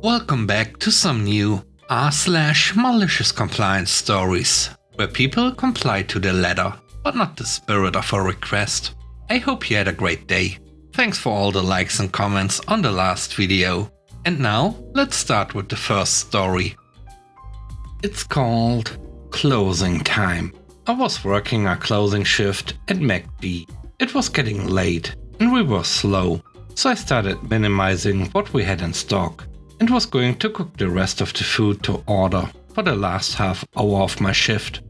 Welcome back to some new r/malicious compliance stories, where people comply to the letter, but not the spirit of a request. I hope you had a great day. Thanks for all the likes and comments on the last video. And now, let's start with the first story. It's called Closing Time. I was working a closing shift at McD. It was getting late, and we were slow, so I started minimizing what we had in stock, and was going to cook the rest of the food to order for the last half hour of my shift.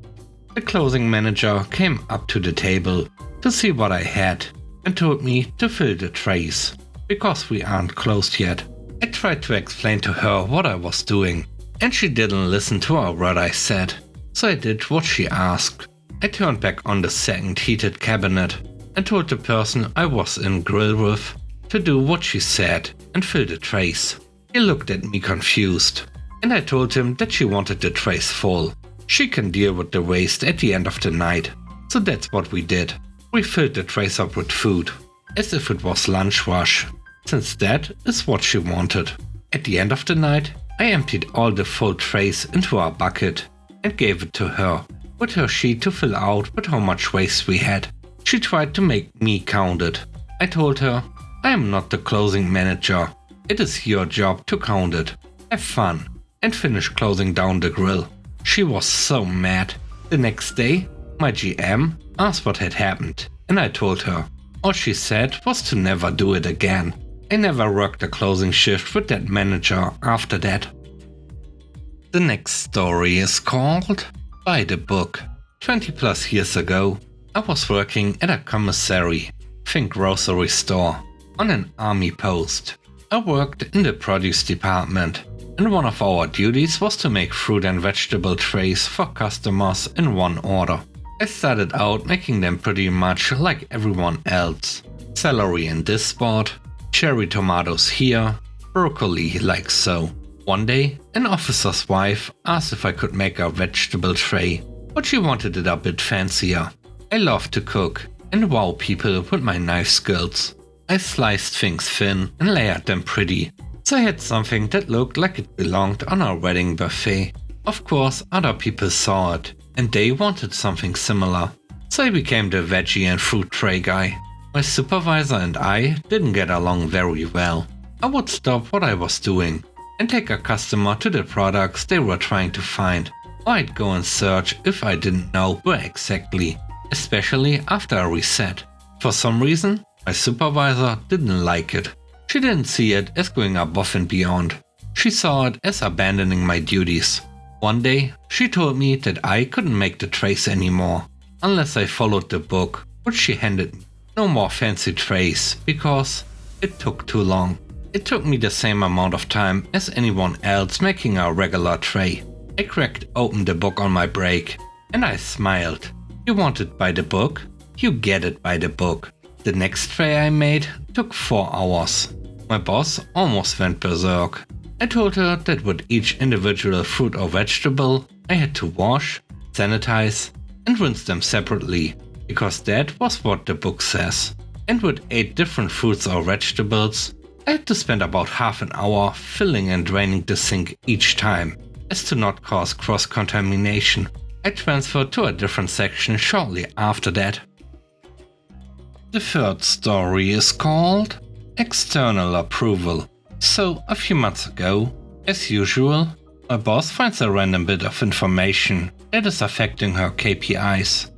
The closing manager came up to the table to see what I had and told me to fill the trays, because we aren't closed yet. I tried to explain to her what I was doing, and she didn't listen to a word I said, so I did what she asked. I turned back on the second heated cabinet and told the person I was in grill with to do what she said and fill the trays. He looked at me confused, and I told him that she wanted the trays full. She can deal with the waste at the end of the night. So that's what we did. We filled the trays up with food, as if it was lunch rush, since that is what she wanted. At the end of the night, I emptied all the full trays into a bucket and gave it to her, with her sheet to fill out with how much waste we had. She tried to make me count it. I told her, I am not the closing manager. It is your job to count it. Have fun, and finish closing down the grill. She was so mad. The next day, my GM asked what had happened, and I told her. All she said was to never do it again. I never worked a closing shift with that manager after that. The next story is called By the Book. 20 plus years ago, I was working at a commissary, think grocery store, on an army post. I worked in the produce department, and one of our duties was to make fruit and vegetable trays for customers in one order. I started out making them pretty much like everyone else. Celery in this spot, cherry tomatoes here, broccoli like so. One day, an officer's wife asked if I could make a vegetable tray, but she wanted it a bit fancier. I love to cook and wow people with my knife skills. I sliced things thin and layered them pretty, so I had something that looked like it belonged on our wedding buffet. Of course, other people saw it, and they wanted something similar, so I became the veggie and fruit tray guy. My supervisor and I didn't get along very well. I would stop what I was doing and take a customer to the products they were trying to find, or I'd go and search if I didn't know where exactly, especially after a reset. For some reason, my supervisor didn't like it. She didn't see it as going above and beyond. She saw it as abandoning my duties. One day, she told me that I couldn't make the trays anymore, unless I followed the book, which she handed me. No more fancy trays, because it took too long. It took me the same amount of time as anyone else making a regular tray. I cracked open the book on my break, and I smiled. You want it by the book? You get it by the book. The next tray I made took 4 hours. My boss almost went berserk. I told her that with each individual fruit or vegetable, I had to wash, sanitize, and rinse them separately, because that was what the book says. And with 8 different fruits or vegetables, I had to spend about half an hour filling and draining the sink each time, as to not cause cross-contamination. I transferred to a different section shortly after that. The third story is called External Approval. So, a few months ago, as usual, my boss finds a random bit of information that is affecting her KPIs.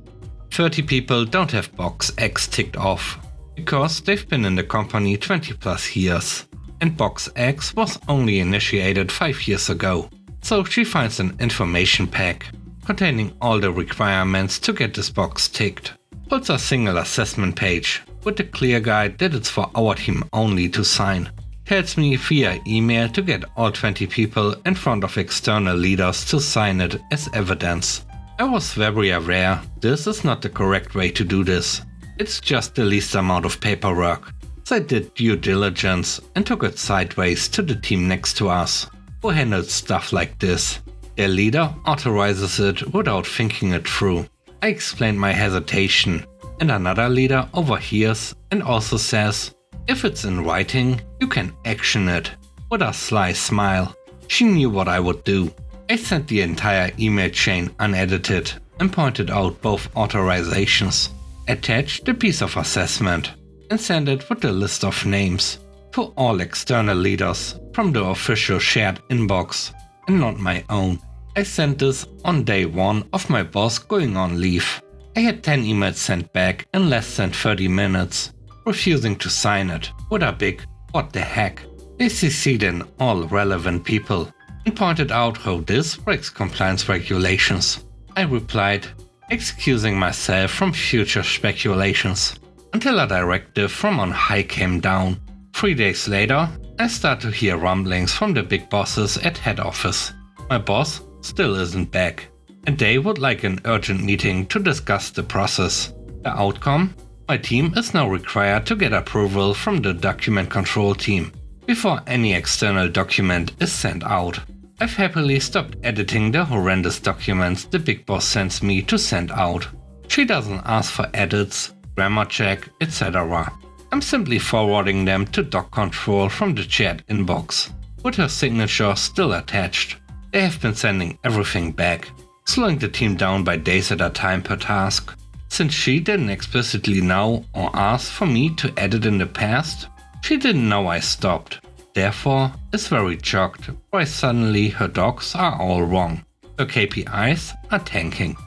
30 people don't have box X ticked off, because they've been in the company 20 plus years, and box X was only initiated 5 years ago. So she finds an information pack containing all the requirements to get this box ticked. Puts a single assessment page with a clear guide that it's for our team only to sign. Tells me via email to get all 20 people in front of external leaders to sign it as evidence. I was very aware this is not the correct way to do this. It's just the least amount of paperwork. So I did due diligence and took it sideways to the team next to us, who handles stuff like this. Their leader authorizes it without thinking it through. I explained my hesitation, and another leader overhears and also says, if it's in writing, you can action it. with a sly smile. She knew what I would do. I sent the entire email chain unedited and pointed out both authorizations, attached the piece of assessment, and sent it with a list of names to all external leaders from the official shared inbox and not my own. I sent this on day 1 of my boss going on leave. I had 10 emails sent back in less than 30 minutes, refusing to sign it with a big "what the heck." They CC'd in all relevant people and pointed out how this breaks compliance regulations. I replied, excusing myself from future speculations, until a directive from on high came down. 3 days later, I start to hear rumblings from the big bosses at head office. My boss still isn't back, and they would like an urgent meeting to discuss the process. The outcome? My team is now required to get approval from the document control team before any external document is sent out. I've happily stopped editing the horrendous documents the big boss sends me to send out. She doesn't ask for edits, grammar check, etc. I'm simply forwarding them to doc control from the shared inbox, with her signature still attached. They have been sending everything back, slowing the team down by days at a time per task. Since she didn't explicitly know or ask for me to edit in the past, she didn't know I stopped. Therefore, is very shocked why suddenly her docs are all wrong. Her KPIs are tanking.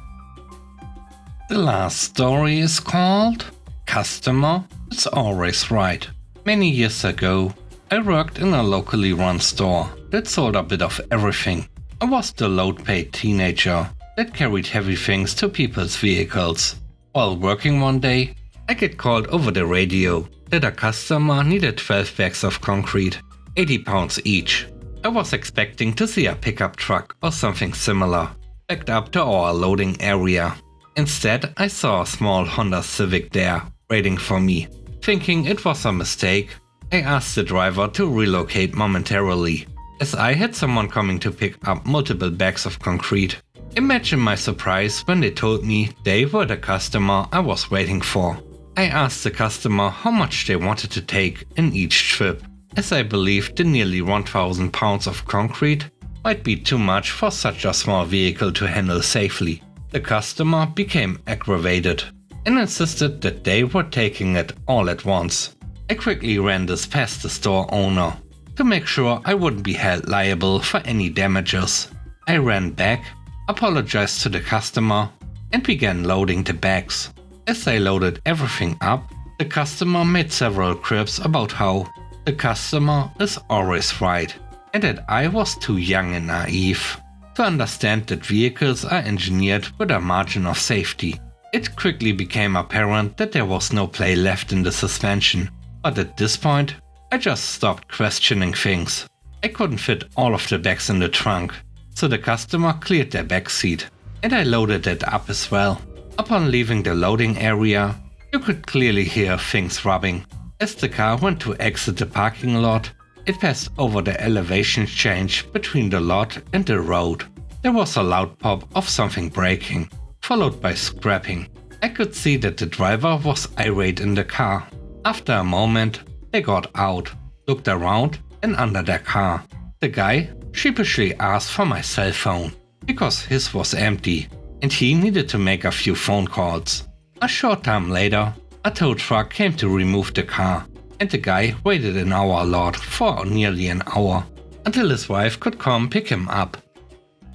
The last story is called Customer is Always Right. Many years ago, I worked in a locally run store that sold a bit of everything. I was the low-paid teenager that carried heavy things to people's vehicles. While working one day, I get called over the radio that a customer needed 12 bags of concrete, 80 pounds each. I was expecting to see a pickup truck or something similar, backed up to our loading area. Instead, I saw a small Honda Civic there, waiting for me. Thinking it was a mistake, I asked the driver to relocate momentarily, as I had someone coming to pick up multiple bags of concrete. Imagine my surprise when they told me they were the customer I was waiting for. I asked the customer how much they wanted to take in each trip, as I believed the nearly 1,000 pounds of concrete might be too much for such a small vehicle to handle safely. The customer became aggravated and insisted that they were taking it all at once. I quickly ran this past the store owner to make sure I wouldn't be held liable for any damages. I ran back, apologized to the customer, and began loading the bags. As I loaded everything up, the customer made several quips about how the customer is always right, and that I was too young and naive to understand that vehicles are engineered with a margin of safety. It quickly became apparent that there was no play left in the suspension, but at this point, I just stopped questioning things. I couldn't fit all of the bags in the trunk, so the customer cleared their back seat, and I loaded it up as well. Upon leaving the loading area, you could clearly hear things rubbing. As the car went to exit the parking lot, it passed over the elevation change between the lot and the road. There was a loud pop of something breaking, followed by scrapping. I could see that the driver was irate in the car. After a moment, they got out, looked around and under their car. The guy sheepishly asked for my cell phone, because his was empty and he needed to make a few phone calls. A short time later, a tow truck came to remove the car, and the guy waited in our lot for nearly an hour, until his wife could come pick him up.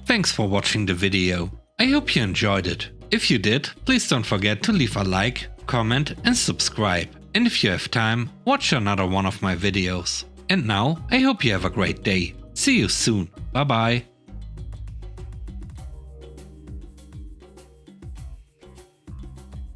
Thanks for watching the video. I hope you enjoyed it. If you did, please don't forget to leave a like, comment and subscribe. And if you have time, watch another one of my videos. And now, I hope you have a great day. See you soon. Bye bye.